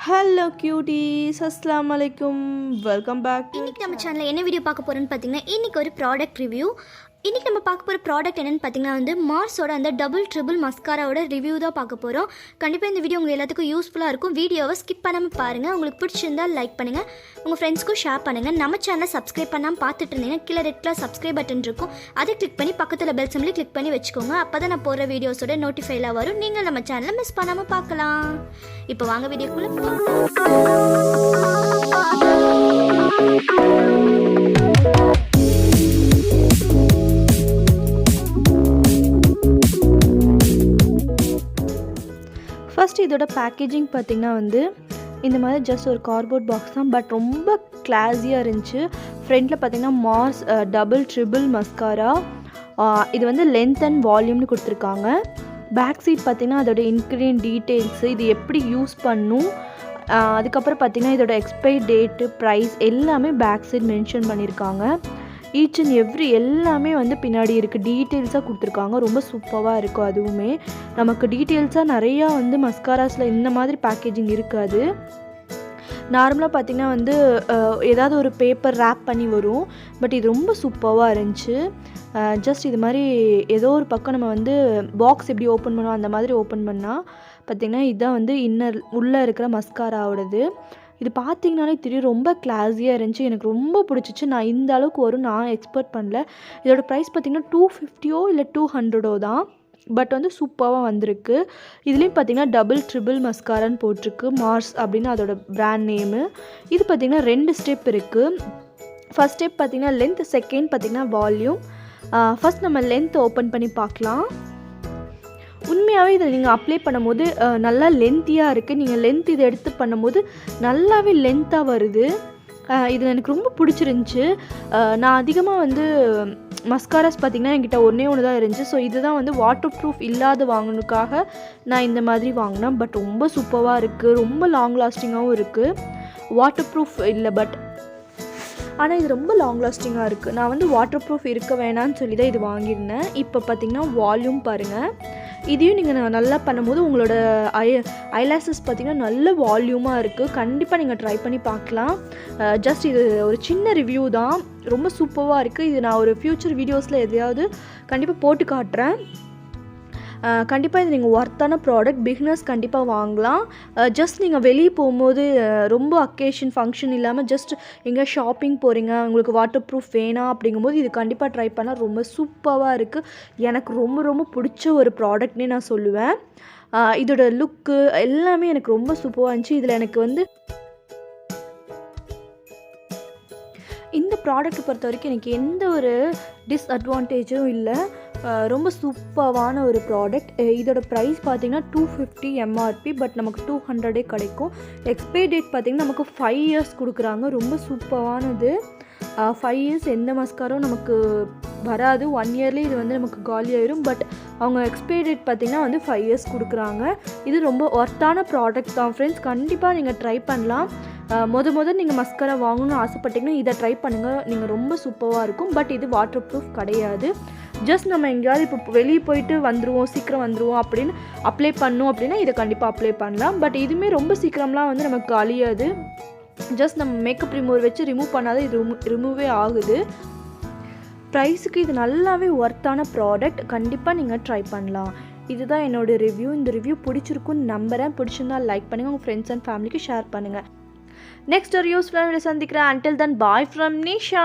Hello cuties, assalamu alaikum, welcome back to இன்னைக்கு நம்ம சேனல்ல என்ன வீடியோ பார்க்க போறோம்னு பாத்தீங்கன்னா இன்னைக்கு ஒரு ப்ராடக்ட் ரிவ்யூ. இன்னைக்கு நம்ம பார்க்க போற ப்ராடக்ட் என்னன்னு பாத்தீங்கன்னா வந்து மார்ஸோட அந்த டபுள் ட்ரிபிள் மஸ்காராவோட ரிவ்யூ தான் பார்க்க போறோம். கண்டிப்பா இந்த வீடியோ உங்களுக்கு எல்லாத்துக்கும் யூஸ்ஃபுல்லா இருக்கும். வீடியோவை ஸ்கிப் பண்ணாம பாருங்க. உங்களுக்கு பிடிச்சிருந்தா லைக் பண்ணுங்க, உங்க ஃப்ரெண்ட்ஸ்க்கும் ஷேர் பண்ணுங்க. நம்ம சேனலை சப்ஸ்கிரைப் பண்ணாம பார்த்துட்டு இருந்தீங்கன்னா கீழே ரெட் கலர் சப்ஸ்கிரைப் பட்டன் இருக்கும், அதை கிளிக் பண்ணி பக்கத்துல பெல் சிம்பலை கிளிக் பண்ணி வச்சுக்கோங்க. அப்பதான் நான் போற வீடியோஸோட நோட்டிஃபைல வரும். நீங்க நம்ம சேனலை மிஸ் பண்ணாம பார்க்கலாம். இப்போ வாங்க வீடியோக்குள்ள ஃபர்ஸ்ட் இதோட பேக்கேஜிங் பார்த்திங்கன்னா வந்து இந்த மாதிரி ஜஸ்ட் ஒரு கார்ட்போர்ட் பாக்ஸ் தான், பட் ரொம்ப கிளாஸியாக இருந்துச்சு. ஃப்ரண்ட்டில் பார்த்திங்கன்னா மார்ஸ் டபுள் ட்ரிபிள் மஸ்காரா, இது வந்து லென்த் அண்ட் வால்யூம்னு கொடுத்துருக்காங்க. பேக் சைட் பார்த்திங்கன்னா அதோட இன்க்ரீடியன்ட் டீட்டெயில்ஸு, இது எப்படி யூஸ் பண்ணும், அதுக்கப்புறம் பார்த்திங்கன்னா இதோட எக்ஸ்பைரி டேட்டு, ப்ரைஸ் எல்லாமே பேக் சைட் மென்ஷன் பண்ணியிருக்காங்க. ஈச் அண்ட் எவ்ரி எல்லாமே வந்து பின்னாடி இருக்குது, டீட்டெயில்ஸாக கொடுத்துருக்காங்க. ரொம்ப சூப்பராக இருக்கும். அதுவுமே நமக்கு டீட்டெயில்ஸாக நிறையா வந்து மஸ்காராஸில் இந்த மாதிரி பேக்கேஜிங் இருக்காது. நார்மலாக பார்த்திங்கன்னா வந்து ஏதாவது ஒரு பேப்பர் ரேப் பண்ணி வரும், பட் இது ரொம்ப சூப்பராக இருந்துச்சு. ஜஸ்ட் இது மாதிரி ஏதோ ஒரு பக்கம் நம்ம வந்து பாக்ஸ் எப்படி ஓப்பன் பண்ணோம் அந்த மாதிரி ஓப்பன் பண்ணால் பார்த்திங்கன்னா இதுதான் வந்து உள்ளே இருக்கிற மஸ்காராவோடது. இது பார்த்திங்கனாலே தெரியும், ரொம்ப கிளாஸியாக இருந்துச்சு. எனக்கு ரொம்ப பிடிச்சிச்சு. நான் இந்த அளவுக்கு வரும் நான் எக்ஸ்பெக்ட் பண்ணல. இதோட ப்ரைஸ் பார்த்திங்கன்னா 250 இல்லை 200 தான், பட் வந்து சூப்பராக வந்திருக்கு. இதுலேயும் பார்த்திங்கன்னா டபுள் ட்ரிபிள் மஸ்காரான்னு போட்டிருக்கு, மார்ஸ் அப்படின்னு அதோட பிராண்ட் நேமு. இது பார்த்திங்கன்னா 2 ஸ்டெப் இருக்குது. ஃபஸ்ட் ஸ்டெப் பார்த்திங்கன்னா லென்த், செகண்ட் பார்த்திங்கன்னா வால்யூம். ஃபஸ்ட் நம்ம லென்த் ஓப்பன் பண்ணி பார்க்கலாம். உண்மையாகவே இதை நீங்கள் அப்ளை பண்ணும்போது நல்லா லென்த்தியாக இருக்குது. நீங்கள் லென்த் இதை எடுத்து பண்ணும்போது நல்லாவே லென்த்தாக வருது. இது எனக்கு ரொம்ப பிடிச்சிருந்துச்சி. நான் அதிகமாக வந்து மஸ்காராஸ் பார்த்திங்கன்னா என்கிட்ட ஒன்று தான் இருந்துச்சு. ஸோ இதுதான் வந்து வாட்டர் ப்ரூஃப் இல்லாத வாங்கணுக்காக நான் இந்த மாதிரி வாங்கினேன். பட் ரொம்ப சூப்பராக இருக்குது, ரொம்ப லாங் லாஸ்டிங்காகவும் இருக்குது. வாட்டர் ப்ரூஃப் இல்லை, பட் ஆனால் இது ரொம்ப லாங் லாஸ்டிங்காக இருக்குது. நான் வந்து வாட்டர் ப்ரூஃப் இருக்க வேணான்னு சொல்லி தான் இது வாங்கியிருந்தேன். இப்போ பார்த்திங்கன்னா வால்யூம் பாருங்கள். இதையும் நீங்கள் நல்லா பண்ணும்போது உங்களோட ஐலாஷஸ் பார்த்திங்கன்னா நல்ல வால்யூமாக இருக்குது. கண்டிப்பாக நீங்கள் ட்ரை பண்ணி பார்க்கலாம். ஜஸ்ட் இது ஒரு சின்ன ரிவ்யூ தான், ரொம்ப சூப்பராக இருக்குது. இது நான் ஒரு ஃப்யூச்சர் வீடியோஸில் எதையாவது கண்டிப்பாக போட்டு காட்டுறேன். கண்டிப்பாக இது நீங்கள் ஒர்த்தான ப்ராடக்ட், பிகினர்ஸ் கண்டிப்பாக வாங்கலாம். ஜஸ்ட் நீங்கள் வெளியே போகும்போது ரொம்ப அக்கேஷன் ஃபங்க்ஷன் இல்லாமல் ஜஸ்ட் எங்கே ஷாப்பிங் போகிறீங்க, உங்களுக்கு வாட்டர் ப்ரூஃப் வேணாம் அப்படிங்கும்போது இது கண்டிப்பாக ட்ரை பண்ணால் ரொம்ப சூப்பராக இருக்குது. எனக்கு ரொம்ப ரொம்ப பிடிச்ச ஒரு ப்ராடக்ட்னே நான் சொல்லுவேன். இதோட லுக்கு எல்லாமே எனக்கு ரொம்ப சூப்பராக இருந்துச்சு. இதில் எனக்கு வந்து இந்த ப்ராடக்ட் பொறுத்த வரைக்கும் எனக்கு எந்த ஒரு டிஸ்அட்வான்டேஜும் இல்லை. ரொம்ப சூப்பரான ஒரு ப்ராடக்ட். இதோட ப்ரைஸ் பார்த்திங்கன்னா 250 MRP, பட் நமக்கு 200 கிடைக்கும். எக்ஸ்பைரி டேட் பார்த்திங்கன்னா நமக்கு 5 years கொடுக்குறாங்க. ரொம்ப சூப்பரானது. 5 years எந்த மஸ்காரும் நமக்கு வராது. 1 yearலேயே இது வந்து நமக்கு காலி ஆயிரும். பட் அவங்க எக்ஸ்பைரி டேட் பார்த்திங்கன்னா வந்து 5 years கொடுக்குறாங்க. இது ரொம்ப ஒர்த்தான ப்ராடக்ட் தான் ஃப்ரெண்ட்ஸ். கண்டிப்பாக நீங்கள் ட்ரை பண்ணலாம். முதல் நீங்கள் மஸ்காரா வாங்கணும்னு ஆசைப்பட்டிங்கன்னா இதை ட்ரை பண்ணுங்கள். நீங்கள் ரொம்ப சூப்பராக இருக்கும். பட் இது வாட்டர் ப்ரூஃப் கிடையாது. ஜஸ்ட் நம்ம எங்கேயாவது இப்போ வெளியே போயிட்டு வந்துடுவோம், சீக்கிரம் வந்துடுவோம் அப்படின்னு அப்ளை பண்ணோம் அப்படின்னா இதை கண்டிப்பாக அப்ளை பண்ணலாம். பட் இதுவுமே ரொம்ப சீக்கிரம்லாம் வந்து நமக்கு அழியாது. ஜஸ்ட் நம்ம மேக்கப் ரிமூவர் வச்சு ரிமூவ் பண்ணாதான் இது ரிமூவே ஆகுது. ப்ரைஸுக்கு இது நல்லாவே ஒர்த்தான ப்ராடக்ட். கண்டிப்பாக நீங்கள் ட்ரை பண்ணலாம். இதுதான் என்னோடய ரிவ்யூ. இந்த ரிவ்யூ பிடிச்சிருக்குன்னு நம்புகிறேன். பிடிச்சிருந்தா லைக் பண்ணுங்கள், உங்கள் ஃப்ரெண்ட்ஸ் அண்ட் ஃபேமிலிக்கு ஷேர் பண்ணுங்கள். நெக்ஸ்ட் ஒரு யூஸ்ஃபுல்லான வீடியோ சந்திக்கிறேன். Until then, bye from Nisha.